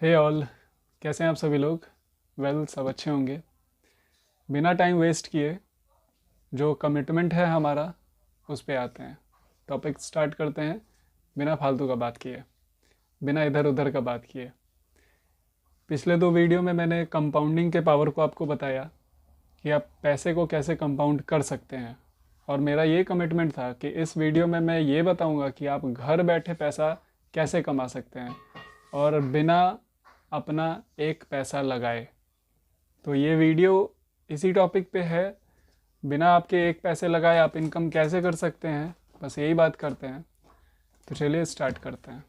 हे all, कैसे हैं आप सभी लोग। सब अच्छे होंगे। बिना टाइम वेस्ट किए जो कमिटमेंट है हमारा उस पे आते हैं। टॉपिक स्टार्ट करते हैं बिना फालतू का बात किए, बिना इधर उधर का बात किए। पिछले दो वीडियो में मैंने कंपाउंडिंग के पावर को आपको बताया कि आप पैसे को कैसे कंपाउंड कर सकते हैं, और मेरा ये कमिटमेंट था कि इस वीडियो में मैं ये बताऊंगा कि आप घर बैठे पैसा कैसे कमा सकते हैं और बिना अपना एक पैसा लगाए। तो ये वीडियो इसी टॉपिक पे है, बिना आपके एक पैसे लगाए आप इनकम कैसे कर सकते हैं, बस यही बात करते हैं। तो चलिए स्टार्ट करते हैं।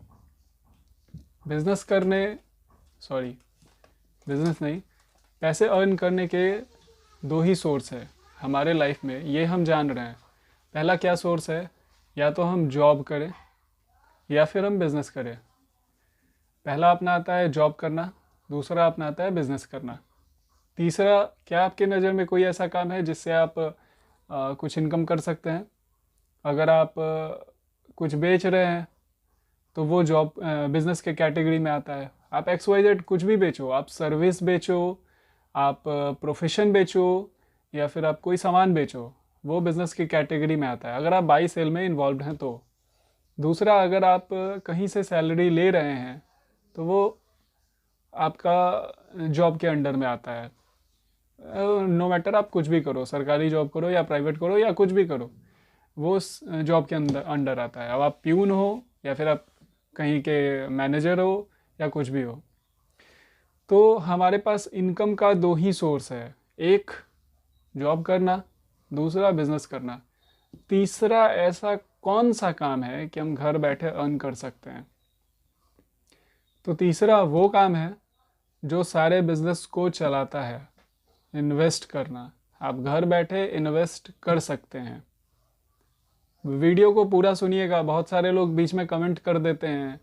बिजनेस करने सॉरी बिजनेस नहीं, पैसे अर्न करने के दो ही सोर्स है हमारे लाइफ में, ये हम जान रहे हैं। पहला क्या सोर्स है, या तो हम जॉब करें या फिर हम बिज़नेस करें। पहला अपना आता है जॉब करना, दूसरा अपना आता है बिज़नेस करना। तीसरा, क्या आपके नज़र में कोई ऐसा काम है जिससे आप कुछ इनकम कर सकते हैं? अगर आप कुछ बेच रहे हैं तो वो जॉब बिजनेस के कैटेगरी में आता है। आप एक्स वाई जेड कुछ भी बेचो, आप सर्विस बेचो, आप प्रोफेशन बेचो, या फिर आप कोई सामान बेचो, वो बिज़नेस की कैटेगरी में आता है अगर आप बाई सेल में इन्वॉल्व हैं तो। दूसरा, अगर आप कहीं से सैलरी ले रहे हैं तो वो आपका जॉब के अंडर में आता है। नो मैटर आप कुछ भी करो, सरकारी जॉब करो या प्राइवेट करो या कुछ भी करो, वो जॉब के अंदर अंडर आता है। अब आप प्यून हो या फिर आप कहीं के मैनेजर हो या कुछ भी हो। तो हमारे पास इनकम का दो ही सोर्स है, एक जॉब करना, दूसरा बिजनेस करना। तीसरा ऐसा कौन सा काम है कि हम घर बैठे अर्न कर सकते हैं? तो तीसरा वो काम है जो सारे बिजनेस को चलाता है, इन्वेस्ट करना। आप घर बैठे इन्वेस्ट कर सकते हैं। वीडियो को पूरा सुनिएगा। बहुत सारे लोग बीच में कमेंट कर देते हैं,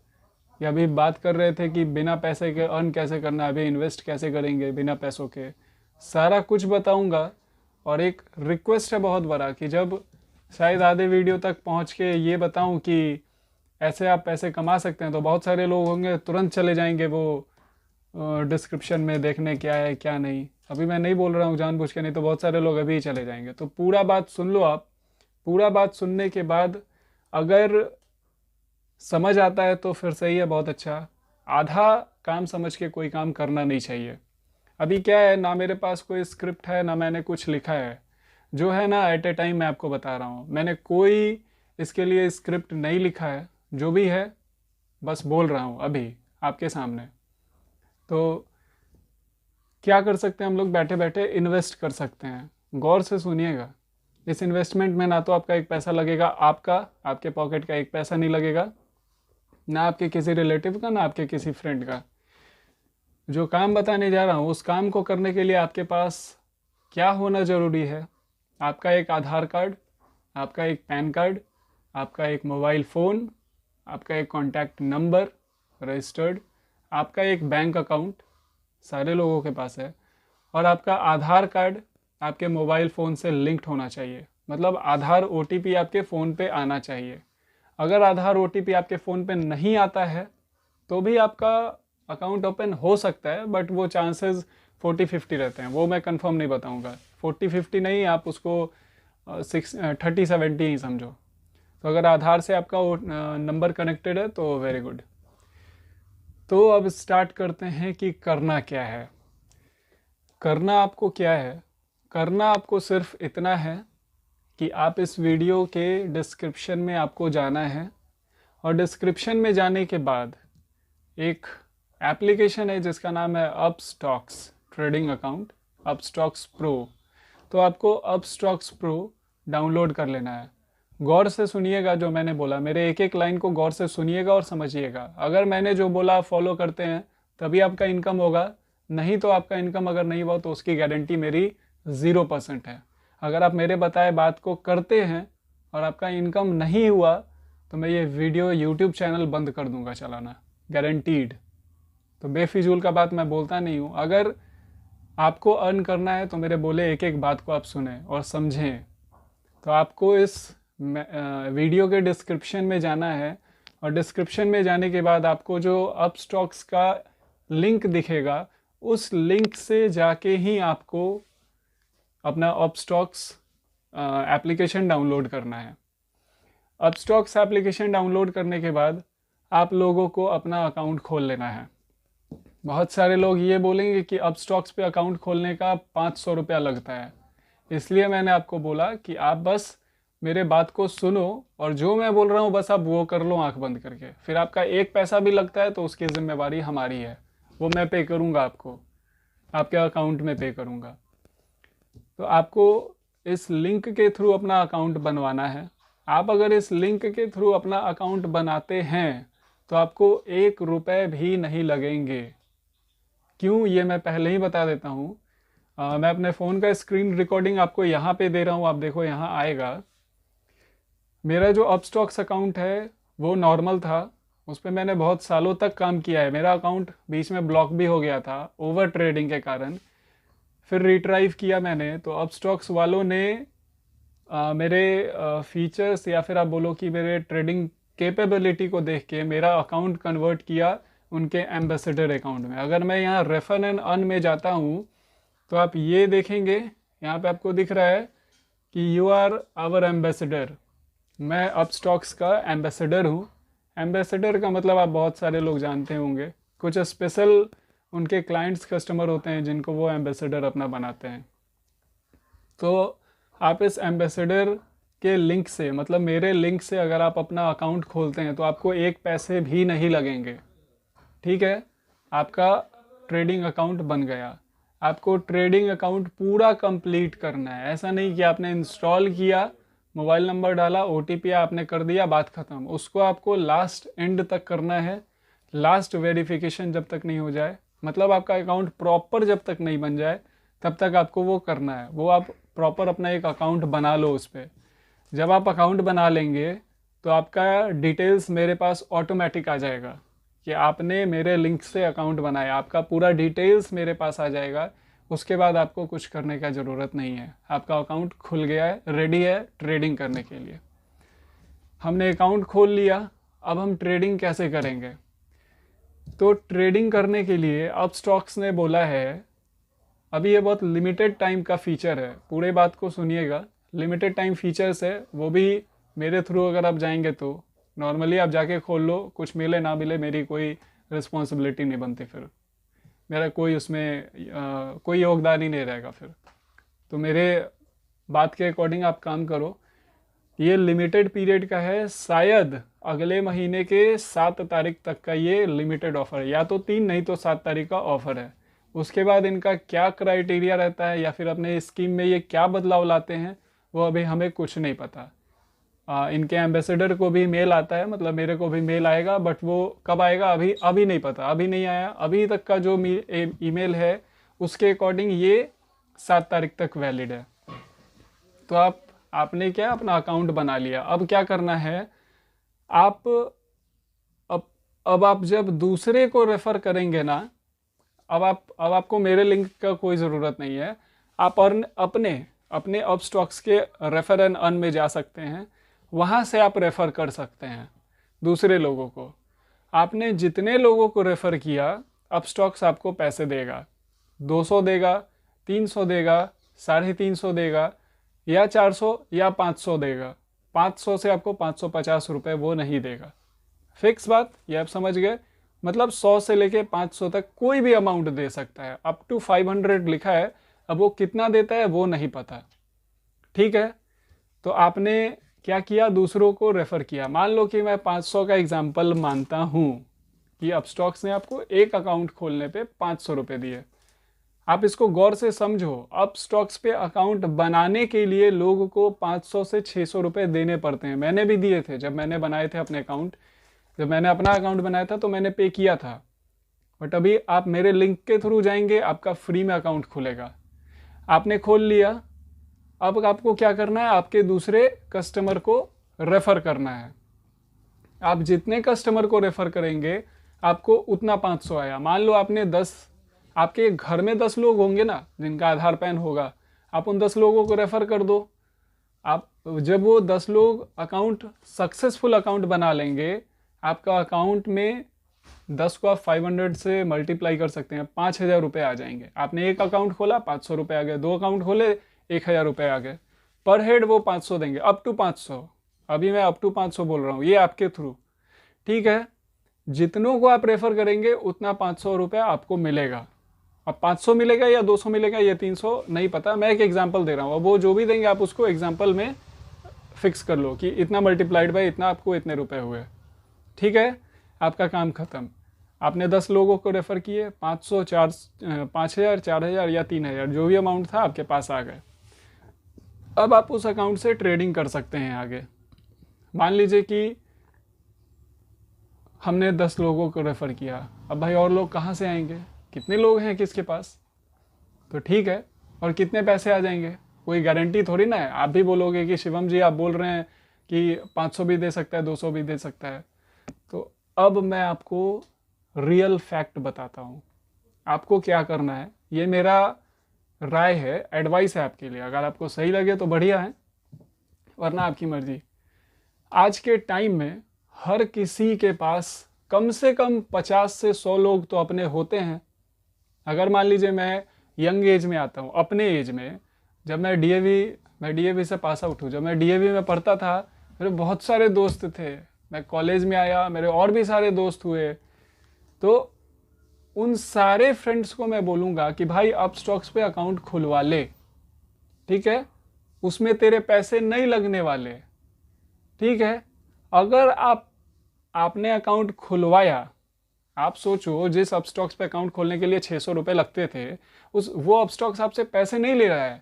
या अभी बात कर रहे थे कि बिना पैसे के अर्न कैसे करना, अभी इन्वेस्ट कैसे करेंगे बिना पैसों के। सारा कुछ बताऊंगा। और एक रिक्वेस्ट है बहुत बड़ा कि जब शायद आधे वीडियो तक पहुंच के ये बताऊं कि ऐसे आप पैसे कमा सकते हैं, तो बहुत सारे लोग होंगे तुरंत चले जाएंगे वो डिस्क्रिप्शन में देखने क्या है क्या नहीं। अभी मैं नहीं बोल रहा हूँ जानबूझ के, नहीं तो बहुत सारे लोग अभी ही चले जाएंगे। तो पूरा बात सुन लो आप। पूरा बात सुनने के बाद अगर समझ आता है तो फिर सही है, बहुत अच्छा। आधा काम समझ के कोई काम करना नहीं चाहिए। अभी क्या है ना, मेरे पास कोई स्क्रिप्ट है ना मैंने कुछ लिखा है। जो है ना, एट ए टाइम मैं आपको बता रहा हूँ, मैंने कोई इसके लिए स्क्रिप्ट नहीं लिखा है। जो भी है बस बोल रहा हूँ अभी आपके सामने। तो क्या कर सकते हैं हम लोग, बैठे बैठे इन्वेस्ट कर सकते हैं। गौर से सुनिएगा। इस इन्वेस्टमेंट में ना तो आपका एक पैसा लगेगा, आपके पॉकेट का एक पैसा नहीं लगेगा, ना आपके किसी रिलेटिव का, ना आपके किसी फ्रेंड का। जो काम बताने जा रहा हूँ उस काम को करने के लिए आपके पास क्या होना ज़रूरी है? आपका एक आधार कार्ड, आपका एक पैन कार्ड, आपका एक मोबाइल फ़ोन, आपका एक कॉन्टैक्ट नंबर रजिस्टर्ड, आपका एक बैंक अकाउंट, सारे लोगों के पास है। और आपका आधार कार्ड आपके मोबाइल फ़ोन से लिंक्ड होना चाहिए, मतलब आधार ओटीपी आपके फ़ोन पे आना चाहिए। अगर आधार ओटीपी आपके फ़ोन पे नहीं आता है तो भी आपका अकाउंट ओपन हो सकता है, बट वो चांसेस 40-50 रहते हैं। वो मैं कंफर्म नहीं बताऊंगा। 40-50 नहीं, आप उसको 30-70 ही समझो। तो अगर आधार से आपका नंबर कनेक्टेड है तो वेरी गुड। तो अब स्टार्ट करते हैं कि करना क्या है। करना आपको क्या है? करना आपको सिर्फ इतना है कि आप इस वीडियो के डिस्क्रिप्शन में आपको जाना है, और डिस्क्रिप्शन में जाने के बाद एक एप्लीकेशन है जिसका नाम है Upstox trading account, Upstox pro. तो आपको अपस्टॉक्स प्रो डाउनलोड कर लेना है। गौर से सुनिएगा जो मैंने बोला, मेरे एक एक लाइन को गौर से सुनिएगा और समझिएगा। अगर मैंने जो बोला फॉलो करते हैं तभी आपका इनकम होगा, नहीं तो आपका इनकम अगर नहीं हुआ तो उसकी गारंटी मेरी 0% है। अगर आप मेरे बताए बात को करते हैं और आपका इनकम नहीं हुआ तो मैं ये वीडियो यूट्यूब चैनल बंद कर दूंगा चलाना, गारंटीड। तो बेफिजूल का बात मैं बोलता नहीं हूँ। अगर आपको अर्न करना है तो मेरे बोले एक एक बात को आप सुने और समझें। तो आपको इस वीडियो के डिस्क्रिप्शन में जाना है, और डिस्क्रिप्शन में जाने के बाद आपको जो अपस्टॉक्स का लिंक दिखेगा, उस लिंक से जाके ही आपको अपना अपस्टॉक्स एप्लीकेशन डाउनलोड करना है। अपस्टॉक्स एप्लीकेशन डाउनलोड करने के बाद आप लोगों को अपना अकाउंट खोल लेना है। बहुत सारे लोग ये बोलेंगे कि अपस्टॉक्स पे अकाउंट खोलने का 500 रुपया लगता है, इसलिए मैंने आपको बोला कि आप बस मेरे बात को सुनो और जो मैं बोल रहा हूँ बस आप वो कर लो आंख बंद करके। फिर आपका एक पैसा भी लगता है तो उसकी जिम्मेवारी हमारी है, वो मैं पे करूँगा, आपको आपके अकाउंट में पे करूँगा। तो आपको इस लिंक के थ्रू अपना अकाउंट बनवाना है। आप अगर इस लिंक के थ्रू अपना अकाउंट बनाते हैं तो आपको 1 रुपये भी नहीं लगेंगे। क्यों, ये मैं पहले ही बता देता हूँ। मैं अपने फ़ोन का स्क्रीन रिकॉर्डिंग आपको यहाँ पे दे रहा हूँ, आप देखो यहाँ आएगा। मेरा जो अपस्टॉक्स अकाउंट है वो नॉर्मल था, उस पर मैंने बहुत सालों तक काम किया है। मेरा अकाउंट बीच में ब्लॉक भी हो गया था ओवर ट्रेडिंग के कारण, फिर रिट्राइव किया मैंने। तो अपस्टॉक्स वालों ने मेरे फीचर्स या फिर आप बोलो कि मेरे ट्रेडिंग कैपेबिलिटी को देख के मेरा अकाउंट कन्वर्ट किया उनके एम्बेसडर अकाउंट में। अगर मैं यहाँ रेफर एंड अर्न में जाता हूँ तो आप ये देखेंगे, यहाँ पे आपको दिख रहा है कि यू आर आवर एम्बेसडर। मैं अपस्टॉक्स का एम्बेसडर हूँ। एम्बेसडर का मतलब आप बहुत सारे लोग जानते होंगे, कुछ स्पेशल उनके क्लाइंट्स कस्टमर होते हैं जिनको वो एम्बेसडर अपना बनाते हैं। तो आप इस एम्बेसडर के लिंक से, मतलब मेरे लिंक से अगर आप अपना अकाउंट खोलते हैं तो आपको 1 पैसे भी नहीं लगेंगे। ठीक है, आपका ट्रेडिंग अकाउंट बन गया। आपको ट्रेडिंग अकाउंट पूरा कंप्लीट करना है। ऐसा नहीं कि आपने इंस्टॉल किया, मोबाइल नंबर डाला, OTP आपने कर दिया, बात ख़त्म। उसको आपको लास्ट एंड तक करना है। लास्ट वेरिफिकेशन जब तक नहीं हो जाए, मतलब आपका अकाउंट प्रॉपर जब तक नहीं बन जाए तब तक आपको वो करना है। वो आप प्रॉपर अपना एक अकाउंट बना लो उस पर। जब आप अकाउंट बना लेंगे तो आपका डिटेल्स मेरे पास ऑटोमेटिक आ जाएगा कि आपने मेरे लिंक से अकाउंट बनाया। आपका पूरा डिटेल्स मेरे पास आ जाएगा। उसके बाद आपको कुछ करने का ज़रूरत नहीं है, आपका अकाउंट खुल गया है, रेडी है ट्रेडिंग करने के लिए। हमने अकाउंट खोल लिया, अब हम ट्रेडिंग कैसे करेंगे? तो ट्रेडिंग करने के लिए अपस्टॉक्स ने बोला है, अभी ये बहुत लिमिटेड टाइम का फीचर है, पूरे बात को सुनिएगा। लिमिटेड टाइम फीचर्स है, वो भी मेरे थ्रू अगर आप जाएंगे तो। नॉर्मली आप जाके खोल लो, कुछ मिले ना मिले मेरी कोई रिस्पॉन्सिबिलिटी नहीं बनती, फिर मेरा कोई उसमें कोई योगदान ही नहीं रहेगा फिर। तो मेरे बात के अकॉर्डिंग आप काम करो। ये लिमिटेड पीरियड का है, शायद अगले महीने के 7 तारीख तक का ये लिमिटेड ऑफर है, या तो 3 नहीं तो 7 तारीख का ऑफर है। उसके बाद इनका क्या क्राइटेरिया रहता है या फिर अपने स्कीम में ये क्या बदलाव लाते हैं वो अभी हमें कुछ नहीं पता। इनके एम्बेसडर को भी मेल आता है, मतलब मेरे को भी मेल आएगा, बट वो कब आएगा अभी नहीं पता, अभी नहीं आया। अभी तक का जो ईमेल है उसके अकॉर्डिंग ये 7 तारीख तक वैलिड है। तो आपने क्या अपना अकाउंट बना लिया, अब क्या करना है? अब आप जब दूसरे को रेफ़र करेंगे ना, अब आपको मेरे लिंक का कोई ज़रूरत नहीं है। आप अपने अपस्टॉक्स के रेफर एंड अर्न में जा सकते हैं, वहाँ से आप रेफ़र कर सकते हैं दूसरे लोगों को। आपने जितने लोगों को रेफ़र किया अपस्टॉक्स आपको पैसे देगा, 200 देगा, 300 देगा, 350 देगा, या 400 या 500 देगा। 500 से आपको 550 रुपये वो नहीं देगा। फिक्स बात, ये आप समझ गए। मतलब 100 से लेके 500 तक कोई भी अमाउंट दे सकता है, अप टू 500 लिखा है। अब वो कितना देता है वो नहीं पता। ठीक है, तो आपने क्या किया, दूसरों को रेफ़र किया। मान लो कि मैं 500 का एग्जाम्पल मानता हूँ कि अपस्टॉक्स ने आपको एक अकाउंट खोलने पे 500 रुपये दिए। आप इसको गौर से समझो, अपस्टॉक्स पे अकाउंट बनाने के लिए लोगों को 500 से 600 रुपये देने पड़ते हैं। मैंने भी दिए थे जब मैंने बनाए थे अपने अकाउंट। जब मैंने अपना अकाउंट बनाया था तो मैंने पे किया था, बट अभी आप मेरे लिंक के थ्रू जाएंगे, आपका फ्री में अकाउंट खुलेगा। आपने खोल लिया, अब आपको क्या करना है, आपके दूसरे कस्टमर को रेफ़र करना है। आप जितने कस्टमर को रेफ़र करेंगे आपको उतना 500 आया। मान लो आपके घर में 10 लोग होंगे ना जिनका आधार पैन होगा, आप उन 10 लोगों को रेफ़र कर दो। आप जब वो 10 लोग अकाउंट सक्सेसफुल अकाउंट बना लेंगे, आपका अकाउंट में 10 को आप 500 से मल्टीप्लाई कर सकते हैं, 5,000 रुपये आ जाएंगे। आपने एक अकाउंट खोला 500 रुपये आ गए, 2 अकाउंट खोले 1,000 रुपये आ गए। पर हेड वो 500 देंगे, अप टू 500। अभी मैं अप टू 500 बोल रहा हूँ, ये आपके थ्रू, ठीक है। जितनों को आप रेफर करेंगे उतना 500 रुपये आपको मिलेगा। अब 500 मिलेगा या 200 मिलेगा या 300 नहीं पता, मैं एक एग्जाम्पल दे रहा हूँ। अब वो जो भी देंगे आप उसको एग्जाम्पल में फिक्स कर लो कि इतना मल्टीप्लाइड बाय इतना आपको इतने रुपए हुए, ठीक है। आपका काम खत्म। आपने 10 लोगों को रेफर किए, 500, 5,000, 4,000 या 3,000 जो भी अमाउंट था आपके पास आ गए। अब आप उस अकाउंट से ट्रेडिंग कर सकते हैं आगे। मान लीजिए कि हमने 10 लोगों को रेफर किया, अब भाई और लोग कहाँ से आएंगे, कितने लोग हैं किसके पास, तो ठीक है। और कितने पैसे आ जाएंगे, कोई गारंटी थोड़ी ना है। आप भी बोलोगे कि शिवम जी आप बोल रहे हैं कि 500 भी दे सकता है, 200 भी दे सकता है। तो अब मैं आपको रियल फैक्ट बताता हूँ। आपको क्या करना है, ये मेरा राय है, एडवाइस है आपके लिए। अगर आपको सही लगे तो बढ़िया है, वरना आपकी मर्जी। आज के टाइम में हर किसी के पास कम से कम 50 से 100 लोग तो अपने होते हैं। अगर मान लीजिए मैं यंग एज में आता हूँ, अपने एज में, जब मैं डीएवी से पास आउट हूँ, जब मैं डीएवी में पढ़ता था मेरे बहुत सारे दोस्त थे। मैं कॉलेज में आया, मेरे और भी सारे दोस्त हुए। तो उन सारे फ्रेंड्स को मैं बोलूँगा कि भाई अपस्टॉक्स पे अकाउंट खुलवा ले, ठीक है। उसमें तेरे पैसे नहीं लगने वाले, ठीक है। अगर आपने अकाउंट खुलवाया, आप सोचो जिस अपस्टॉक्स पे अकाउंट खोलने के लिए 600 रुपये लगते थे, वो अपस्टॉक्स आपसे पैसे नहीं ले रहा है।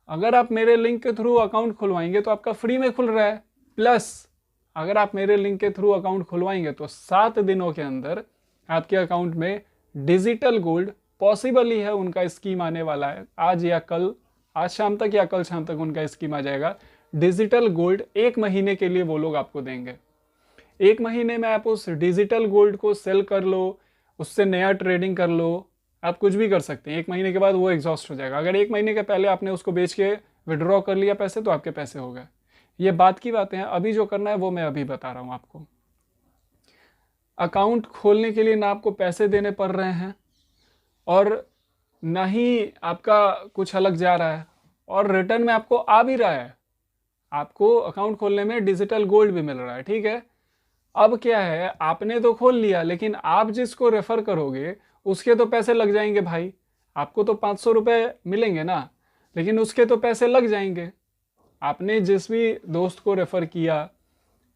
अगर आप मेरे लिंक के थ्रू अकाउंट खुलवाएंगे तो आपका फ्री में खुल रहा है। प्लस अगर आप मेरे लिंक के थ्रू अकाउंट खुलवाएंगे तो 7 दिनों के अंदर आपके अकाउंट में डिजिटल गोल्ड पॉसिबल ही है, उनका स्कीम आने वाला है आज या कल, आज शाम तक या कल शाम तक उनका स्कीम आ जाएगा। डिजिटल गोल्ड 1 महीने के लिए वो लोग आपको देंगे। 1 महीने में आप उस डिजिटल गोल्ड को सेल कर लो, उससे नया ट्रेडिंग कर लो, आप कुछ भी कर सकते हैं। 1 महीने के बाद वो एग्जॉस्ट हो जाएगा। अगर 1 महीने के पहले आपने उसको बेच के विड्रॉ कर लिया पैसे, तो आपके पैसे हो गए। ये बात की बातें हैं। अभी जो करना है वो मैं अभी बता रहा हूँ आपको। अकाउंट खोलने के लिए ना आपको पैसे देने पड़ रहे हैं और ना ही आपका कुछ अलग जा रहा है, और रिटर्न में आपको आ भी रहा है। आपको अकाउंट खोलने में डिजिटल गोल्ड भी मिल रहा है, ठीक है। अब क्या है, आपने तो खोल लिया, लेकिन आप जिसको रेफर करोगे उसके तो पैसे लग जाएंगे भाई। आपको तो 500 रुपये मिलेंगे ना, लेकिन उसके तो पैसे लग जाएंगे। आपने जिस भी दोस्त को रेफर किया,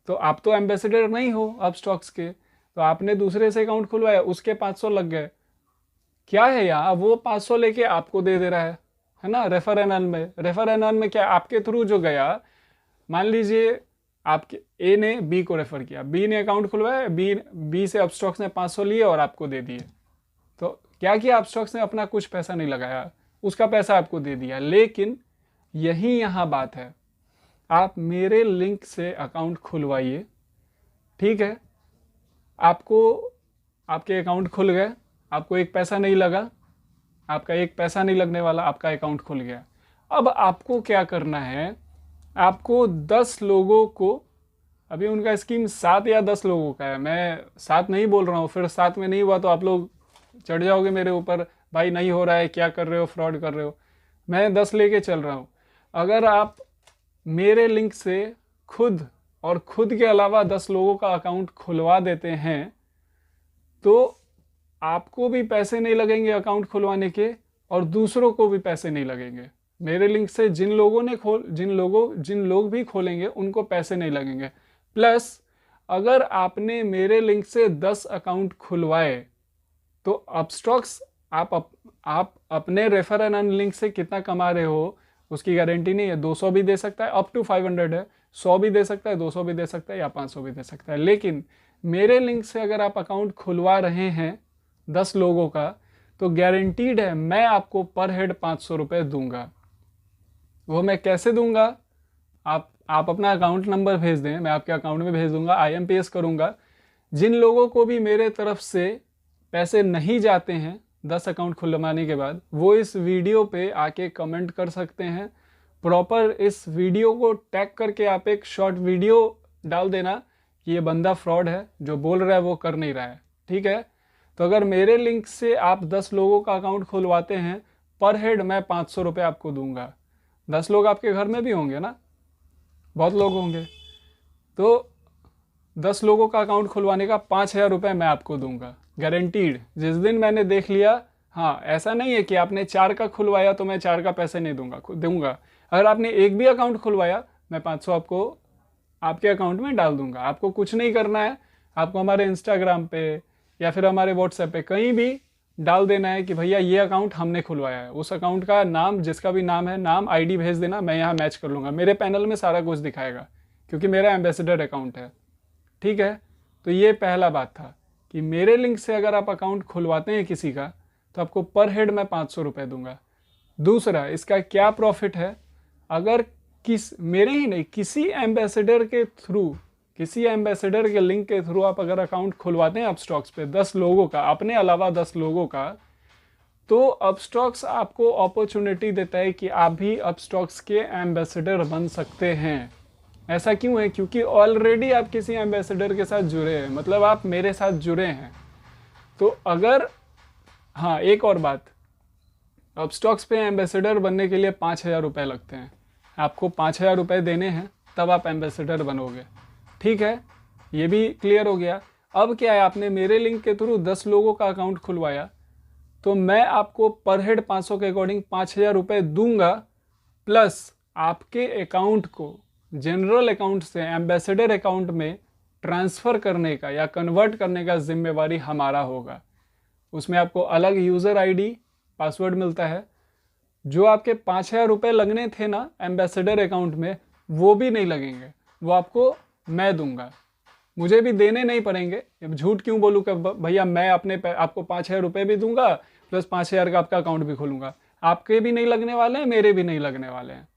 तो आप तो एम्बेसडर नहीं हो अपस्टॉक्स के, तो आपने दूसरे से अकाउंट खुलवाया, उसके 500 लग गए। क्या है यहाँ, वो 500 लेके आपको दे दे रहा है ना, रेफर एंड अर्न में। रेफर एंड अर्न में क्या, आपके थ्रू जो गया, मान लीजिए आपके ए ने बी को रेफर किया, बी ने अकाउंट खुलवाया, बी से अपस्टॉक्स ने 500 लिए और आपको दे दिए। तो क्या किया, अपस्टॉक्स ने अपना कुछ पैसा नहीं लगाया, उसका पैसा आपको दे दिया। लेकिन यही यहाँ बात है, आप मेरे लिंक से अकाउंट खुलवाइए, ठीक है। आपके अकाउंट खुल गए, आपको एक पैसा नहीं लगा, आपका एक पैसा नहीं लगने वाला, आपका अकाउंट खुल गया। अब आपको क्या करना है, आपको 10 लोगों को, अभी उनका स्कीम 7 या 10 लोगों का है, मैं 7 नहीं बोल रहा हूँ, फिर 7 में नहीं हुआ तो आप लोग चढ़ जाओगे मेरे ऊपर, भाई नहीं हो रहा है, क्या कर रहे हो, फ्रॉड कर रहे हो। मैं 10 लेके चल रहा हूँ। अगर आप मेरे लिंक से खुद और खुद के अलावा 10 लोगों का अकाउंट खुलवा देते हैं तो आपको भी पैसे नहीं लगेंगे अकाउंट खुलवाने के, और दूसरों को भी पैसे नहीं लगेंगे। मेरे लिंक से जिन लोग भी खोलेंगे उनको पैसे नहीं लगेंगे। प्लस अगर आपने मेरे लिंक से 10 अकाउंट खुलवाए तो अपस्टॉक्स आप अपने रेफर एंड अर्न लिंक से कितना कमा रहे हो उसकी गारंटी नहीं है। 200 भी दे सकता है, अप टू 500 है, 100 भी दे सकता है, 200 भी दे सकता है, या 500 भी दे सकता है। लेकिन मेरे लिंक से अगर आप अकाउंट खुलवा रहे हैं 10 लोगों का, तो गारंटीड है मैं आपको पर हेड 500 रुपये दूंगा। वो मैं कैसे दूंगा, आप अपना अकाउंट नंबर भेज दें, मैं आपके अकाउंट में भेज दूंगा, IMPS करूंगा। जिन लोगों को भी मेरे तरफ से पैसे नहीं जाते हैं 10 अकाउंट खुलवाने के बाद, वो इस वीडियो पे आके कमेंट कर सकते हैं। प्रॉपर इस वीडियो को टैग करके आप एक शॉर्ट वीडियो डाल देना कि ये बंदा फ्रॉड है, जो बोल रहा है वो कर नहीं रहा है, ठीक है। तो अगर मेरे लिंक से आप 10 लोगों का अकाउंट खुलवाते हैं, पर हेड मैं 500 रुपये आपको दूंगा। 10 लोग आपके घर में भी होंगे ना, बहुत लोग होंगे, तो 10 लोगों का अकाउंट खुलवाने का 5,000 रुपये मैं आपको दूंगा, गारंटीड। जिस दिन मैंने देख लिया, हाँ ऐसा नहीं है कि आपने 4 का खुलवाया तो मैं 4 का पैसे नहीं दूंगा। अगर आपने एक भी अकाउंट खुलवाया, मैं 500 आपको आपके अकाउंट में डाल दूंगा। आपको कुछ नहीं करना है, आपको हमारे इंस्टाग्राम पे या फिर हमारे व्हाट्सएप पे कहीं भी डाल देना है कि भैया ये अकाउंट हमने खुलवाया है। उस अकाउंट का नाम, जिसका भी नाम है, नाम आईडी भेज देना, मैं यहाँ मैच कर लूँगा। मेरे पैनल में सारा कुछ दिखाएगा क्योंकि मेरा एम्बेसडर अकाउंट है, ठीक है। तो ये पहला बात था कि मेरे लिंक से अगर आप अकाउंट खुलवाते हैं किसी का, तो आपको पर हेड मैं 500 रुपये दूंगा। दूसरा, इसका क्या प्रॉफिट है, अगर मेरे ही नहीं, किसी एम्बेसडर के लिंक के थ्रू आप अगर अकाउंट खुलवाते हैं अपस्टॉक्स पे 10 लोगों का, अपने अलावा 10 लोगों का, तो अपस्टॉक्स आपको अपॉर्चुनिटी देता है कि आप भी अपस्टॉक्स के एम्बेसडर बन सकते हैं। ऐसा क्यों है? क्योंकि ऑलरेडी आप किसी एम्बेसडर के साथ जुड़े हैं, मतलब आप मेरे साथ जुड़े हैं। तो अगर, हाँ एक और बात, अपस्टॉक्स पे एम्बेसडर बनने के लिए 5,000 रुपये लगते हैं। आपको 5,000 रुपये देने हैं, तब आप एम्बेसडर बनोगे, ठीक है। ये भी क्लियर हो गया। अब क्या है, आपने मेरे लिंक के थ्रू 10 लोगों का अकाउंट खुलवाया, तो मैं आपको पर हेड 500 के अकॉर्डिंग 5,000 रुपये दूंगा, प्लस आपके अकाउंट को जनरल अकाउंट से एम्बेसडर अकाउंट में ट्रांसफ़र करने का या कन्वर्ट करने का जिम्मेवारी हमारा होगा। उसमें आपको अलग यूज़र आईडी पासवर्ड मिलता है। जो आपके 5,000 रुपये लगने थे ना एम्बेसडर अकाउंट में, वो भी नहीं लगेंगे, वो आपको मैं दूंगा। मुझे भी देने नहीं पड़ेंगे। अब झूठ क्यों बोलूँ कि भैया मैं आपको 5,000 रुपये भी दूंगा, प्लस 5,000 का आपका अकाउंट भी खोलूँगा। आपके भी नहीं लगने वाले हैं, मेरे भी नहीं लगने वाले हैं।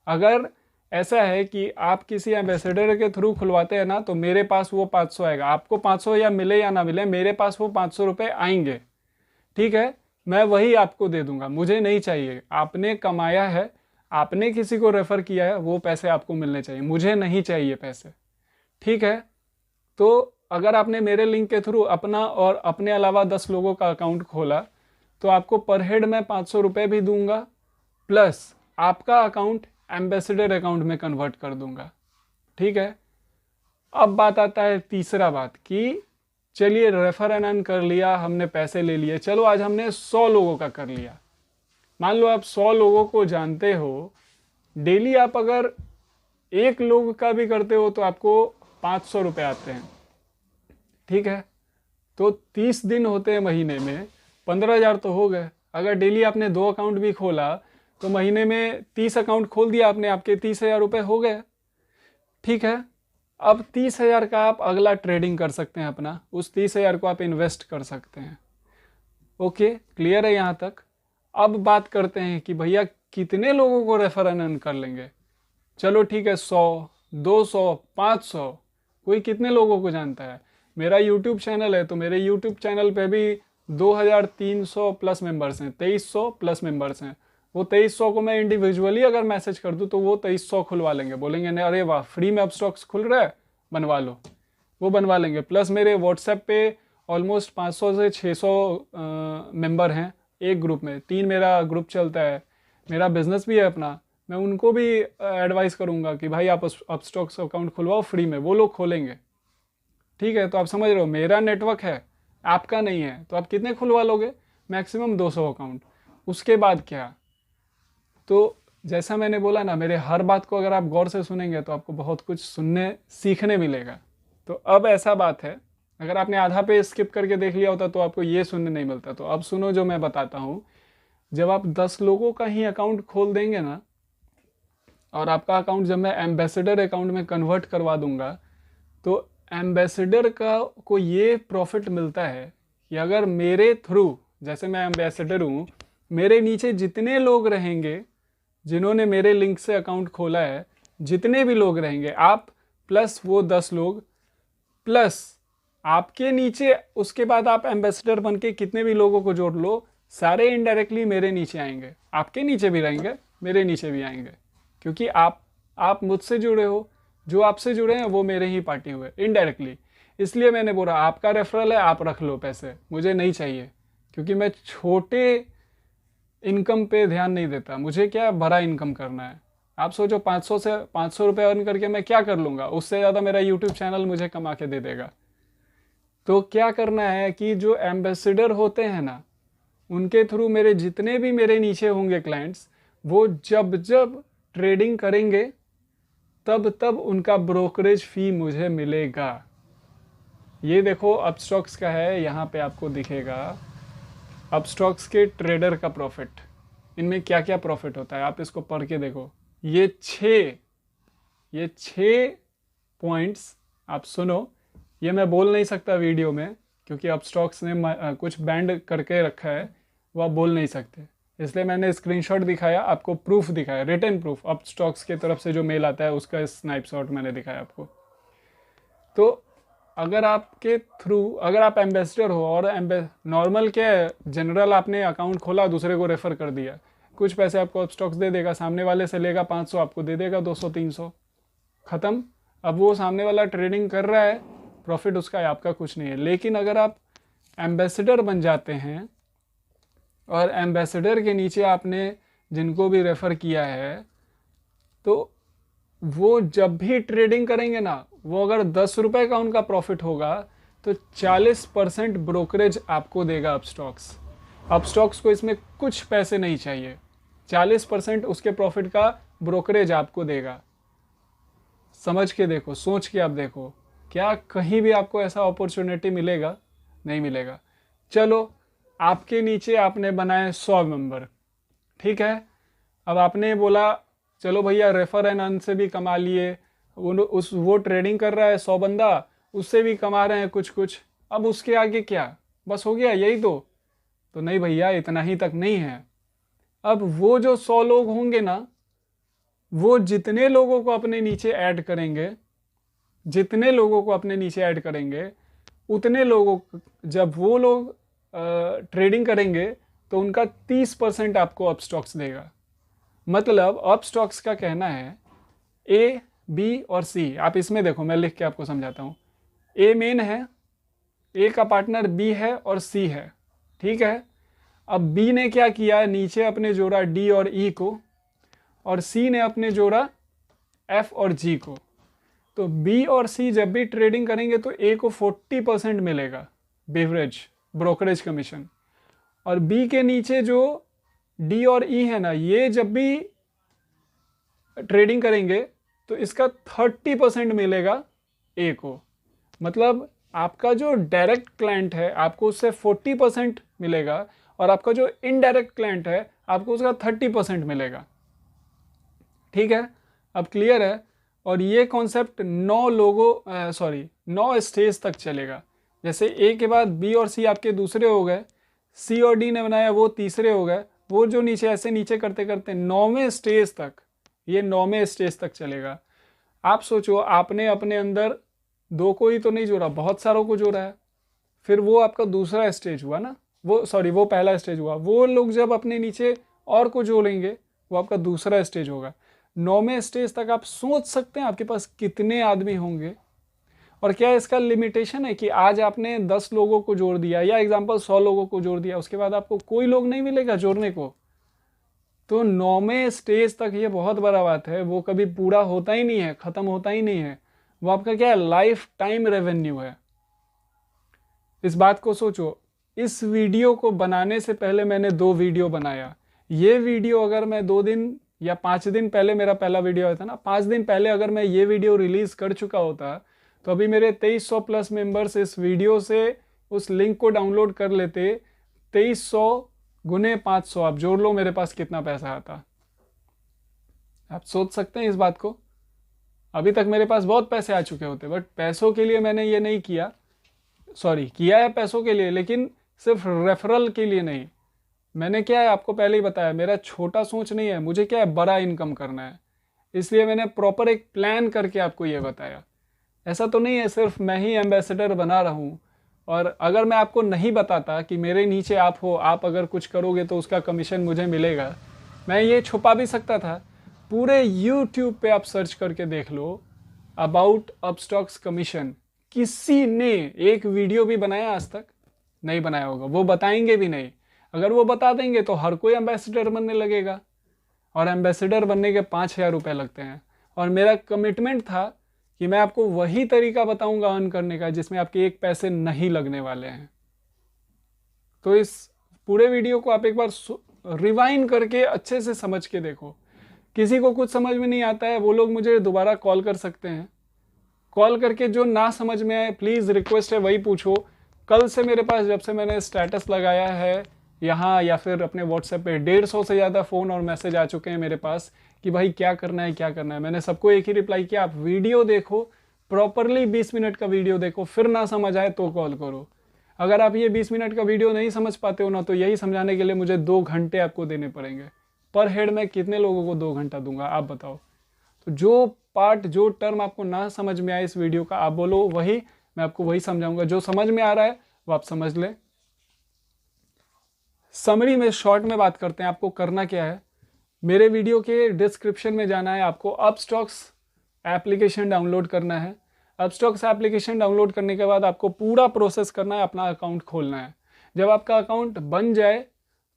अगर ऐसा है कि आप किसी एम्बेसडर के थ्रू खुलवाते हैं ना, तो मेरे पास वो 500 आएगा। आपको 500 या मिले या ना मिले, मेरे पास वो 500 रुपये आएंगे, ठीक है। मैं वही आपको दे दूंगा, मुझे नहीं चाहिए। आपने कमाया है, आपने किसी को रेफ़र किया है, वो पैसे आपको मिलने चाहिए, मुझे नहीं चाहिए पैसे, ठीक है। तो अगर आपने मेरे लिंक के थ्रू अपना और अपने अलावा 10 लोगों का अकाउंट खोला, तो आपको पर हेड मैं 500 रुपये भी दूंगा, प्लस आपका अकाउंट एम्बेसडर अकाउंट में कन्वर्ट कर दूंगा, ठीक है। अब बात आता है तीसरा बात कि चलिए रेफर एंड अर्न कर लिया, हमने पैसे ले लिए, चलो आज हमने 100 लोगों का कर लिया। मान लो आप 100 लोगों को जानते हो, डेली आप अगर एक लोग का भी करते हो तो आपको 500 रुपये आते हैं, ठीक है। तो 30 दिन होते हैं महीने में, 15,000 तो हो गए। अगर डेली आपने 2 अकाउंट भी खोला तो महीने में 30 अकाउंट खोल दिया आपने, आपके 30,000 रुपये हो गए, ठीक है। अब 30,000 का आप अगला ट्रेडिंग कर सकते हैं अपना, उस 30,000 को आप इन्वेस्ट कर सकते हैं। ओके, क्लियर है यहाँ तक। अब बात करते हैं कि भैया कितने लोगों को रेफर एंड अर्न कर लेंगे। चलो ठीक है, 100, 200, 500, कोई कितने लोगों को जानता है। मेरा यूट्यूब चैनल है, तो मेरे यूट्यूब चैनल पे भी 2,300 प्लस मेंबर्स हैं, 2,300 प्लस मेंबर्स हैं। वो 2,300 को मैं इंडिविजुअली अगर मैसेज कर दूँ तो वो 2,300 खुलवा लेंगे, बोलेंगे नहीं अरे वाह फ्री में अपस्टॉक्स खुल रहा है, बनवा लो, वो बनवा लेंगे। प्लस मेरे व्हाट्सएप पे ऑलमोस्ट 500 से 600 मेंबर हैं एक ग्रुप में। 3 मेरा ग्रुप चलता है, मेरा बिजनेस भी है अपना, मैं उनको भी एडवाइस करूँगा कि भाई आप अपस्टॉक्स अकाउंट खुलवाओ फ्री में, वो लोग खोलेंगे, ठीक है। तो आप समझ रहे हो, मेरा नेटवर्क है, आपका नहीं है, तो आप कितने खुलवा लोगे, मैक्सिमम 200 अकाउंट। उसके बाद क्या, तो जैसा मैंने बोला ना, मेरे हर बात को अगर आप गौर से सुनेंगे तो आपको बहुत कुछ सुनने सीखने मिलेगा। तो अब ऐसा बात है, अगर आपने आधा पे स्किप करके देख लिया होता तो आपको ये सुनने नहीं मिलता। तो अब सुनो जो मैं बताता हूँ। जब आप 10 लोगों का ही अकाउंट खोल देंगे ना, और आपका अकाउंट जब मैं एम्बेसडर अकाउंट में कन्वर्ट करवा दूंगा, तो एम्बेसडर को ये प्रॉफिट मिलता है कि अगर मेरे थ्रू, जैसे मैं एम्बेसडर हूँ, मेरे नीचे जितने लोग रहेंगे जिन्होंने मेरे लिंक से अकाउंट खोला है, जितने भी लोग रहेंगे, आप प्लस वो 10 लोग, प्लस आपके नीचे, उसके बाद आप एम्बेसडर बन के कितने भी लोगों को जोड़ लो, सारे इनडायरेक्टली मेरे नीचे आएंगे। आपके नीचे भी रहेंगे, मेरे नीचे भी आएंगे, क्योंकि आप मुझसे जुड़े हो, जो आपसे जुड़े हैं वो मेरे ही पार्टी हुए इनडायरेक्टली। इसलिए मैंने बोला आपका रेफरल है, आप रख लो पैसे, मुझे नहीं चाहिए, क्योंकि मैं छोटे इनकम पे ध्यान नहीं देता, मुझे क्या बड़ा इनकम करना है। आप सोचो 500 रुपये अर्न करके मैं क्या कर लूँगा, उससे ज़्यादा मेरा यूट्यूब चैनल मुझे कमा के दे देगा। तो क्या करना है कि जो एम्बेसडर होते हैं ना, उनके थ्रू मेरे जितने भी मेरे नीचे होंगे क्लाइंट्स, वो जब जब ट्रेडिंग करेंगे तब तब उनका ब्रोकरेज फ़ी मुझे मिलेगा। ये देखो अपस्टॉक्स का है, यहाँ पे आपको दिखेगा अपस्टॉक्स के ट्रेडर का प्रॉफिट, इनमें क्या क्या प्रॉफिट होता है आप इसको पढ़ के देखो। ये छः पॉइंट्स आप सुनो, ये मैं बोल नहीं सकता वीडियो में क्योंकि अपस्टॉक्स ने कुछ बैंड करके रखा है, वो आप बोल नहीं सकते, इसलिए मैंने स्क्रीनशॉट दिखाया आपको, प्रूफ दिखाया, रिटन प्रूफ, अपस्टॉक्स की तरफ से जो मेल आता है उसका स्नैपशॉट मैंने दिखाया आपको। तो अगर आपके थ्रू, अगर आप एम्बेसडर हो और नॉर्मल क्या है, जनरल आपने अकाउंट खोला, दूसरे को रेफ़र कर दिया, कुछ पैसे आपको अपस्टॉक्स दे देगा, सामने वाले से लेगा 500, आपको दे देगा 200 300, ख़त्म। अब वो सामने वाला ट्रेडिंग कर रहा है, प्रॉफिट उसका है, आपका कुछ नहीं है। लेकिन अगर आप एम्बेसडर बन जाते हैं और एम्बेसडर के नीचे आपने जिनको भी रेफ़र किया है, तो वो जब भी ट्रेडिंग करेंगे ना, वो अगर 10 रुपये का उनका प्रॉफिट होगा तो 40% ब्रोकरेज आपको देगा अपस्टॉक्स। अपस्टॉक्स को इसमें कुछ पैसे नहीं चाहिए, 40% उसके प्रॉफिट का ब्रोकरेज आपको देगा। समझ के देखो, सोच के आप देखो, क्या कहीं भी आपको ऐसा अपॉर्चुनिटी मिलेगा? नहीं मिलेगा। चलो, आपके नीचे आपने बनाए 100 मेंबर, ठीक है। अब आपने बोला चलो भैया रेफर एंड अर्न से भी कमा लिए, वो ट्रेडिंग कर रहा है 100 बंदा, उससे भी कमा रहे हैं कुछ कुछ, अब उसके आगे क्या, बस हो गया यही तो नहीं भैया, इतना ही तक नहीं है। अब वो जो 100 लोग होंगे ना, वो जितने लोगों को अपने नीचे ऐड करेंगे, जितने लोगों को अपने नीचे ऐड करेंगे, उतने लोगों, जब वो लोग ट्रेडिंग करेंगे तो उनका 30% आपको अपस्टॉक्स देगा। मतलब अपस्टॉक्स का कहना है ए, बी और सी, आप इसमें देखो, मैं लिख के आपको समझाता हूँ। ए मेन है, ए का पार्टनर बी है और सी है, ठीक है। अब बी ने क्या किया, नीचे अपने जोड़ा डी और ई को, और सी ने अपने जोड़ा एफ और जी को। तो बी और सी जब भी ट्रेडिंग करेंगे तो ए को 40% मिलेगा बेवरेज ब्रोकरेज कमीशन, और बी के नीचे जो डी और ई है ना, ये जब भी ट्रेडिंग करेंगे तो इसका 30% मिलेगा ए को। मतलब आपका जो डायरेक्ट क्लाइंट है आपको उससे 40% मिलेगा, और आपका जो इनडायरेक्ट क्लाइंट है आपको उसका 30% मिलेगा, ठीक है। अब क्लियर है। और ये कॉन्सेप्ट 9 स्टेज तक चलेगा। जैसे ए के बाद बी और सी आपके दूसरे हो गए, सी और डी ने बनाया वो तीसरे हो गए, वो जो नीचे ऐसे नीचे करते करते 9वें स्टेज तक, ये 9वें स्टेज तक चलेगा। आप सोचो, आपने अपने अंदर 2 को ही तो नहीं जोड़ा, बहुत सारों को जोड़ा है, फिर वो आपका दूसरा स्टेज हुआ ना, वो पहला स्टेज हुआ। वो लोग जब अपने नीचे और को जोड़ेंगे वो आपका दूसरा स्टेज होगा। 9वें स्टेज तक आप सोच सकते हैं आपके पास कितने आदमी होंगे। और क्या इसका लिमिटेशन है कि आज आपने 10 लोगों को जोड़ दिया, या एग्जांपल 100 लोगों को जोड़ दिया, उसके बाद आपको कोई लोग नहीं मिलेगा जोड़ने को? तो 9वें स्टेज तक ये बहुत बड़ा बात है, वो कभी पूरा होता ही नहीं है, ख़त्म होता ही नहीं है, वो आपका क्या है, लाइफ टाइम रेवेन्यू है। इस बात को सोचो। इस वीडियो को बनाने से पहले मैंने 2 वीडियो बनाया। ये वीडियो अगर मैं 2 दिन या 5 दिन पहले, मेरा पहला वीडियो आया था ना, 5 दिन पहले अगर मैं ये वीडियो रिलीज़ कर चुका होता तो अभी मेरे 2300 प्लस मेंबर्स इस वीडियो से उस लिंक को डाउनलोड कर लेते। 2300 गुने 500 आप जोड़ लो, मेरे पास कितना पैसा आता। आप सोच सकते हैं इस बात को। अभी तक मेरे पास बहुत पैसे आ चुके होते, बट पैसों के लिए मैंने ये नहीं किया। किया है पैसों के लिए, लेकिन सिर्फ रेफरल के लिए नहीं। मैंने क्या है आपको पहले ही बताया, मेरा छोटा सोच नहीं है, मुझे क्या है, बड़ा इनकम करना है। इसलिए मैंने प्रॉपर एक प्लान करके आपको ये बताया। ऐसा तो नहीं है सिर्फ मैं ही एम्बेसडर बना रहा हूँ, और अगर मैं आपको नहीं बताता कि मेरे नीचे आप हो, आप अगर कुछ करोगे तो उसका कमीशन मुझे मिलेगा, मैं ये छुपा भी सकता था। पूरे YouTube पे आप सर्च करके देख लो अबाउट अपस्टॉक्स कमीशन, किसी ने एक वीडियो भी बनाया आज तक? नहीं बनाया होगा, वो बताएंगे भी नहीं। अगर वो बता देंगे तो हर कोई एम्बेसडर बनने लगेगा, और एम्बेसडर बनने के 5,000 रुपये लगते हैं। और मेरा कमिटमेंट था कि मैं आपको वही तरीका बताऊंगा अर्न करने का जिसमें आपके एक पैसे नहीं लगने वाले हैं। तो इस पूरे वीडियो को आप एक बार रिवाइंड करके अच्छे से समझ के देखो। किसी को कुछ समझ में नहीं आता है वो लोग मुझे दोबारा कॉल कर सकते हैं। कॉल करके जो ना समझ में आए प्लीज़ रिक्वेस्ट है वही पूछो। कल से मेरे पास जब से मैंने स्टेटस लगाया है यहाँ या फिर अपने व्हाट्सएप पे 150 से ज़्यादा फ़ोन और मैसेज आ चुके हैं मेरे पास कि भाई क्या करना है क्या करना है। मैंने सबको एक ही रिप्लाई किया, आप वीडियो देखो प्रॉपरली, 20 मिनट का वीडियो देखो, फिर ना समझ आए तो कॉल करो। अगर आप ये 20 मिनट का वीडियो नहीं समझ पाते हो ना, तो यही समझाने के लिए मुझे 2 घंटे आपको देने पड़ेंगे। पर हेड में कितने लोगों को 2 घंटा दूंगा आप बताओ। तो जो पार्ट जो टर्म आपको ना समझ में आए इस वीडियो का आप बोलो, वही मैं आपको वही समझाऊंगा। जो समझ में आ रहा है वो आप समझ ले। समरी में शॉर्ट में बात करते हैं। आपको करना क्या है, मेरे वीडियो के डिस्क्रिप्शन में जाना है, आपको अपस्टॉक्स एप्लीकेशन डाउनलोड करना है। अपस्टॉक्स एप्लीकेशन डाउनलोड करने के बाद आपको पूरा प्रोसेस करना है, अपना अकाउंट खोलना है। जब आपका अकाउंट बन जाए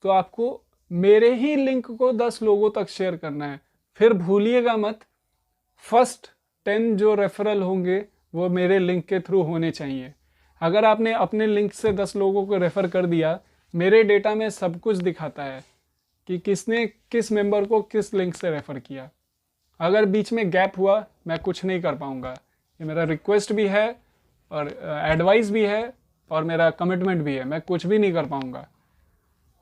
तो आपको मेरे ही लिंक को 10 लोगों तक शेयर करना है। फिर भूलिएगा मत, फर्स्ट 10 जो रेफरल होंगे वो मेरे लिंक के थ्रू होने चाहिए। अगर आपने अपने लिंक से 10 लोगों को रेफ़र कर दिया, मेरे डेटा में सब कुछ दिखाता है कि किसने किस मेंबर को किस लिंक से रेफ़र किया। अगर बीच में गैप हुआ मैं कुछ नहीं कर पाऊँगा। ये मेरा रिक्वेस्ट भी है और एडवाइस भी है और मेरा कमिटमेंट भी है, मैं कुछ भी नहीं कर पाऊँगा।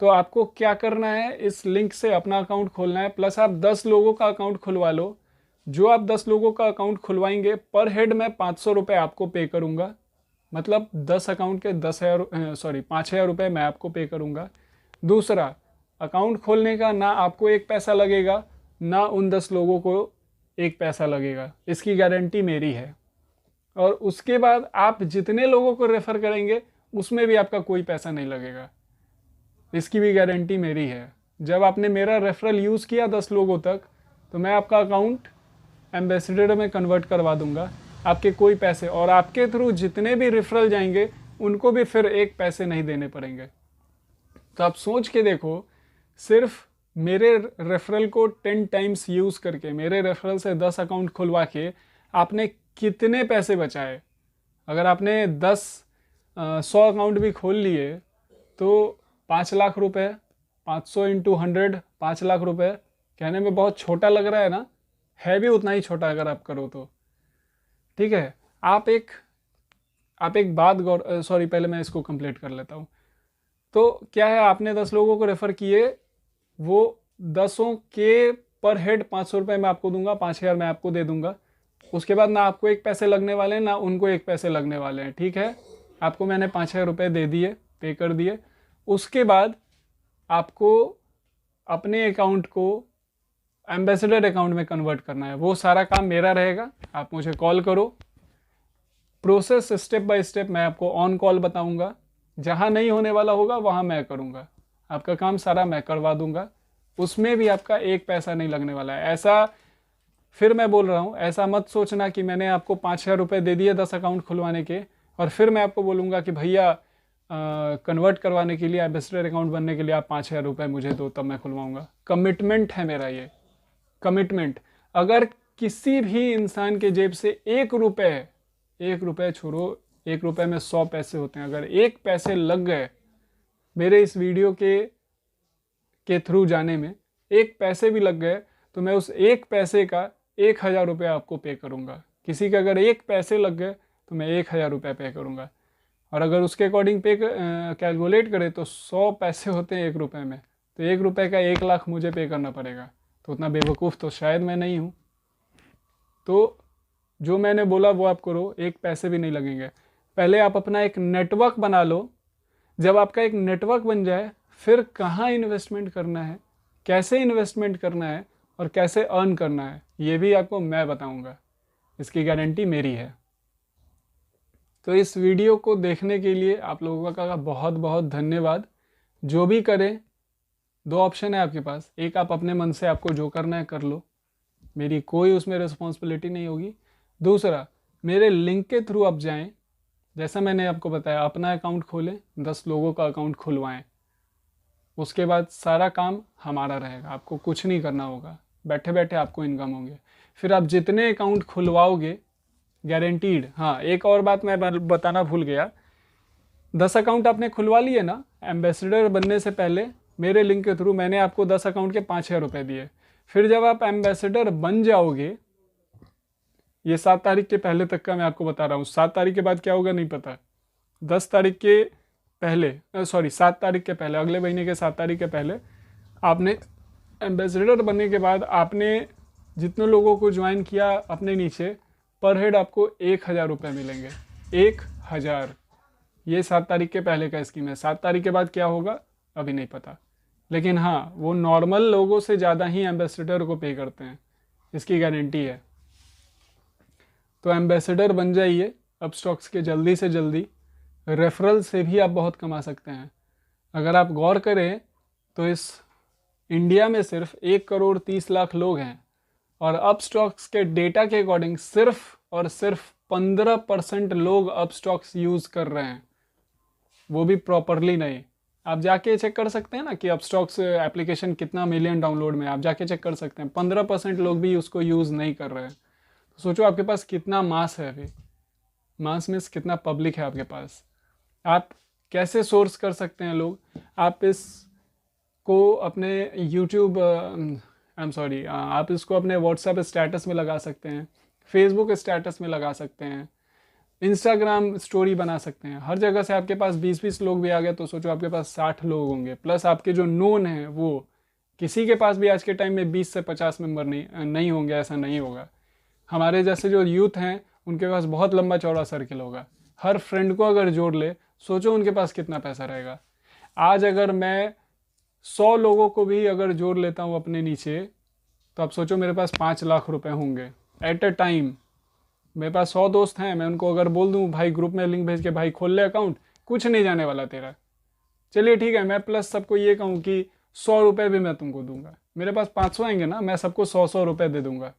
तो आपको क्या करना है, इस लिंक से अपना अकाउंट खोलना है, प्लस आप 10 लोगों का अकाउंट खुलवा लो। जो आप 10 लोगों का अकाउंट खुलवाएंगे पर हेड मैं 500 रुपये आपको पे करूँगा। मतलब 10 अकाउंट के 5,000 रुपये मैं आपको पे करूँगा। दूसरा, अकाउंट खोलने का ना आपको एक पैसा लगेगा ना उन 10 लोगों को एक पैसा लगेगा, इसकी गारंटी मेरी है। और उसके बाद आप जितने लोगों को रेफ़र करेंगे उसमें भी आपका कोई पैसा नहीं लगेगा, इसकी भी गारंटी मेरी है। जब आपने मेरा रेफरल यूज़ किया 10 लोगों तक तो मैं आपका अकाउंट एम्बेसडर में कन्वर्ट करवा दूंगा, आपके कोई पैसे, और आपके थ्रू जितने भी रेफरल जाएंगे उनको भी फिर एक पैसे नहीं देने पड़ेंगे। तो आप सोच के देखो, सिर्फ मेरे रेफरल को 10 टाइम्स यूज़ करके, मेरे रेफरल से 10 अकाउंट खुलवा के आपने कितने पैसे बचाए। अगर आपने 100 अकाउंट भी खोल लिए तो 5 लाख रुपए, 500 इंटू 100 5 लाख रुपए। कहने में बहुत छोटा लग रहा है ना, है भी उतना ही छोटा अगर आप करो तो। ठीक है, आप एक बात पहले मैं इसको कंप्लीट कर लेता हूँ। तो क्या है, आपने 10 लोगों को रेफ़र किए, वो 10 के पर हेड 500 रुपये मैं आपको दूंगा, 5,000 मैं आपको दे दूंगा। उसके बाद ना आपको एक पैसे लगने वाले हैं ना उनको एक पैसे लगने वाले हैं। ठीक है, आपको मैंने 5,000 रुपये दे दिए, पे कर दिए। उसके बाद आपको अपने अकाउंट को एम्बेसडर अकाउंट में कन्वर्ट करना है, वो सारा काम मेरा रहेगा। आप मुझे कॉल करो, प्रोसेस स्टेप बाय स्टेप मैं आपको ऑन कॉल बताऊंगा। जहां नहीं होने वाला होगा वहां मैं करूंगा, आपका काम सारा मैं करवा दूंगा, उसमें भी आपका एक पैसा नहीं लगने वाला है। ऐसा फिर मैं बोल रहा हूं, ऐसा मत सोचना कि मैंने आपको 5,000 रुपये दे दिए 10 अकाउंट खुलवाने के और फिर मैं आपको बोलूँगा कि भैया कन्वर्ट करवाने के लिए, एम्बेसडर अकाउंट बनने के लिए आप 5,000 रुपये मुझे दो तब मैं खुलवाऊँगा। कमिटमेंट है मेरा ये, कमिटमेंट। अगर किसी भी इंसान के जेब से 1 रुपये छोड़ो, 1 रुपये में 100 पैसे होते हैं, अगर 1 पैसे लग गए मेरे इस वीडियो के थ्रू जाने में, 1 पैसे भी लग गए तो मैं उस 1 पैसे का 1,000 रुपये आपको पे करूँगा। किसी के अगर 1 पैसे लग गए तो मैं 1,000 रुपये पे करूँगा। और अगर उसके अकॉर्डिंग पे कैलकुलेट करें तो 100 पैसे होते हैं 1 रुपये में, तो 1 रुपये का 1 लाख मुझे पे करना पड़ेगा। तो उतना बेवकूफ़ तो शायद मैं नहीं हूँ। तो जो मैंने बोला वो आप करो, 1 पैसे भी नहीं लगेंगे। पहले आप अपना एक नेटवर्क बना लो। जब आपका एक नेटवर्क बन जाए फिर कहाँ इन्वेस्टमेंट करना है, कैसे इन्वेस्टमेंट करना है और कैसे अर्न करना है, ये भी आपको मैं बताऊँगा, इसकी गारंटी मेरी है। तो इस वीडियो को देखने के लिए आप लोगों का बहुत बहुत धन्यवाद। जो भी करें, 2 ऑप्शन है आपके पास, एक आप अपने मन से आपको जो करना है कर लो, मेरी कोई उसमें रिस्पॉन्सिबिलिटी नहीं होगी। दूसरा, मेरे लिंक के थ्रू आप जाएं, जैसा मैंने आपको बताया, अपना अकाउंट खोलें, 10 लोगों का अकाउंट खुलवाएं, उसके बाद सारा काम हमारा रहेगा, आपको कुछ नहीं करना होगा, बैठे बैठे आपको इनकम होंगे। फिर आप जितने अकाउंट खुलवाओगे गारंटीड। हाँ, एक और बात मैं बताना भूल गया, 10 अकाउंट आपने खुलवा लिए ना, एम्बेसडर बनने से पहले मेरे लिंक के थ्रू मैंने आपको 10 अकाउंट के 5,000 रुपये दिए। फिर जब आप एम्बेसडर बन जाओगे, ये 7 तारीख के पहले तक का मैं आपको बता रहा हूँ, 7 तारीख के बाद क्या होगा नहीं पता। 10 तारीख के पहले, 7 तारीख के पहले, अगले महीने के 7 तारीख के पहले आपने एम्बेसडर बनने के बाद आपने जितने लोगों को ज्वाइन किया अपने नीचे, पर हेड आपको 1,000 रुपये मिलेंगे। 1,000। ये 7 तारीख के पहले का स्कीम है। 7 तारीख के बाद क्या होगा अभी नहीं पता, लेकिन हाँ, वो नॉर्मल लोगों से ज़्यादा ही एम्बेसडर को पे करते हैं, इसकी गारंटी है। तो एम्बेसडर बन जाइए अपस्टॉक्स के जल्दी से जल्दी। रेफरल से भी आप बहुत कमा सकते हैं। अगर आप गौर करें तो इस इंडिया में सिर्फ 1,30,00,000 लोग हैं, और अपस्टॉक्स के डेटा के अकॉर्डिंग सिर्फ और सिर्फ 15% लोग अपस्टॉक्स यूज़ कर रहे हैं, वो भी प्रॉपरली नहीं। आप जाके चेक कर सकते हैं ना कि अपस्टॉक्स एप्लीकेशन कितना मिलियन डाउनलोड में, आप जाके चेक कर सकते हैं। 15% लोग भी उसको यूज़ नहीं कर रहे हैं। तो सोचो आपके पास कितना मास है, अभी मास में कितना पब्लिक है आपके पास। आप कैसे सोर्स कर सकते हैं लोग, आप इसको अपने यूट्यूब आप इसको अपने व्हाट्सएप स्टेटस में लगा सकते हैं, फेसबुक स्टेटस में लगा सकते हैं, इंस्टाग्राम स्टोरी बना सकते हैं। हर जगह से आपके पास 20-20 लोग भी आ गए तो सोचो आपके पास 60 लोग होंगे, प्लस आपके जो नोन हैं वो, किसी के पास भी आज के टाइम में 20 से 50 मेंबर नहीं होंगे, ऐसा नहीं होगा। हमारे जैसे जो यूथ हैं उनके पास बहुत लंबा चौड़ा सर्किल होगा। हर फ्रेंड को अगर जोड़ ले, सोचो उनके पास कितना पैसा रहेगा। आज अगर मैं 100 लोगों को भी अगर जोड़ लेता हूँ अपने नीचे, तो आप सोचो मेरे पास 5 लाख रुपए होंगे एट अ टाइम। मेरे पास 100 दोस्त हैं, मैं उनको अगर बोल दूँ भाई ग्रुप में लिंक भेज के भाई खोल ले अकाउंट, कुछ नहीं जाने वाला तेरा, चलिए ठीक है, मैं प्लस सबको ये कहूँ कि 100 रुपये भी मैं तुमको दूंगा, मेरे पास 500 आएंगे ना, मैं सबको 100-100 रुपये दे दूंगा,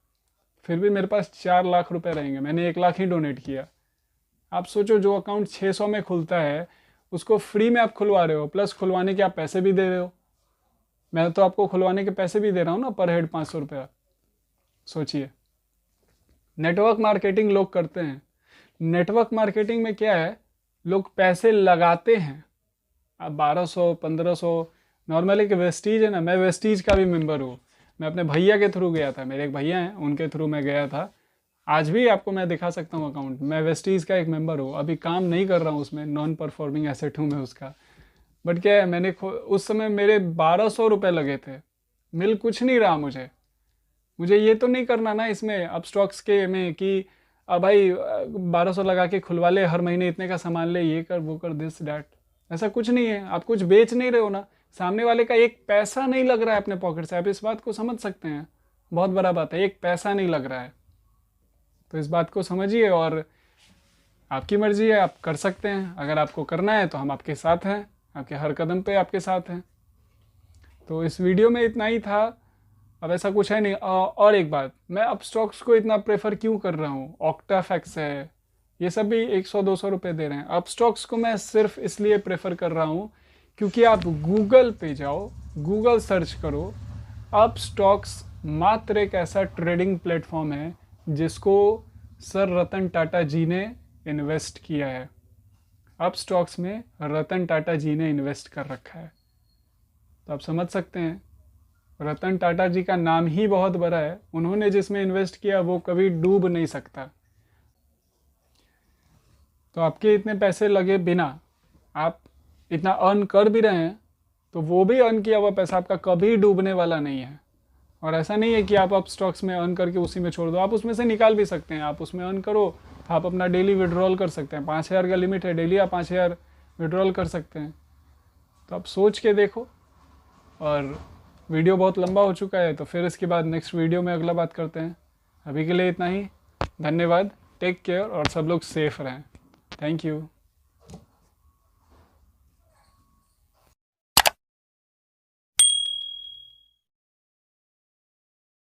फिर भी मेरे पास 4 लाख रुपए रहेंगे, मैंने 1 लाख ही डोनेट किया। आप सोचो जो अकाउंट 600 में खुलता है उसको फ्री में आप खुलवा रहे हो, प्लस खुलवाने के आप पैसे भी दे रहे हो। मैं तो आपको खुलवाने के पैसे भी दे रहा हूँ ना, पर हेड 500 रुपया। सोचिए, नेटवर्क मार्केटिंग लोग करते हैं। नेटवर्क मार्केटिंग में क्या है, लोग पैसे लगाते हैं। अब 1200-1500 नॉर्मली एक वेस्टीज है ना, मैं वेस्टीज का भी मेंबर हूँ, मैं अपने भैया के थ्रू गया था, मेरे एक भैया हैं उनके थ्रू मैं गया था। आज भी आपको मैं दिखा सकता हूँ अकाउंट, मैं वेस्टीज का एक मेंबर हूँ, अभी काम नहीं कर रहा हूँ उसमें, नॉन परफॉर्मिंग एसेट हूँ मैं उसका। बट क्या है, मैंने उस समय मेरे 1200 रुपये लगे थे, मिल कुछ नहीं रहा मुझे ये तो नहीं करना ना इसमें अपस्टॉक्स के में कि अब भाई 1200 लगा के खुलवा ले, हर महीने इतने का सामान ले, ये कर वो कर, दिस डैट, ऐसा कुछ नहीं है। आप कुछ बेच नहीं रहे हो ना, सामने वाले का एक पैसा नहीं लग रहा है अपने पॉकेट से, आप इस बात को समझ सकते हैं। बहुत बड़ा बात है, एक पैसा नहीं लग रहा है, तो इस बात को समझिए। और आपकी मर्जी है, आप कर सकते हैं, अगर आपको करना है तो हम आपके साथ हैं, आपके हर कदम पे आपके साथ हैं। तो इस वीडियो में इतना ही था, अब ऐसा कुछ है नहीं। और एक बात, मैं अपस्टॉक्स को इतना प्रेफर क्यों कर रहा हूँ, ऑक्टाफैक्स है, ये सब भी 100-200 रुपये दे रहे हैं। अपस्टॉक्स को मैं सिर्फ इसलिए प्रेफर कर रहा हूँ क्योंकि आप गूगल पे जाओ, गूगल सर्च करो, अपस्टॉक्स मात्र एक ऐसा ट्रेडिंग प्लेटफॉर्म है जिसको सर रतन टाटा जी ने इन्वेस्ट किया है। अपस्टॉक्स में रतन टाटा जी ने इन्वेस्ट कर रखा है, तो आप समझ सकते हैं रतन टाटा जी का नाम ही बहुत बड़ा है, उन्होंने जिसमें इन्वेस्ट किया वो कभी डूब नहीं सकता। तो आपके इतने पैसे लगे बिना आप इतना अर्न कर भी रहे हैं, तो वो भी अर्न किया हुआ पैसा आपका कभी डूबने वाला नहीं है। और ऐसा नहीं है कि आप स्टॉक्स में अर्न करके उसी में छोड़ दो, आप उसमें से निकाल भी सकते हैं, आप उसमें अर्न करो, आप अपना डेली विड्रॉल कर सकते हैं। 5,000 का लिमिट है, डेली आप 5,000 विड्रॉल कर सकते हैं। तो आप सोच के देखो। और वीडियो बहुत लंबा हो चुका है, तो फिर इसके बाद नेक्स्ट वीडियो में अगला बात करते हैं। अभी के लिए इतना ही, धन्यवाद, टेक केयर और सब लोग सेफ रहें। Thank you.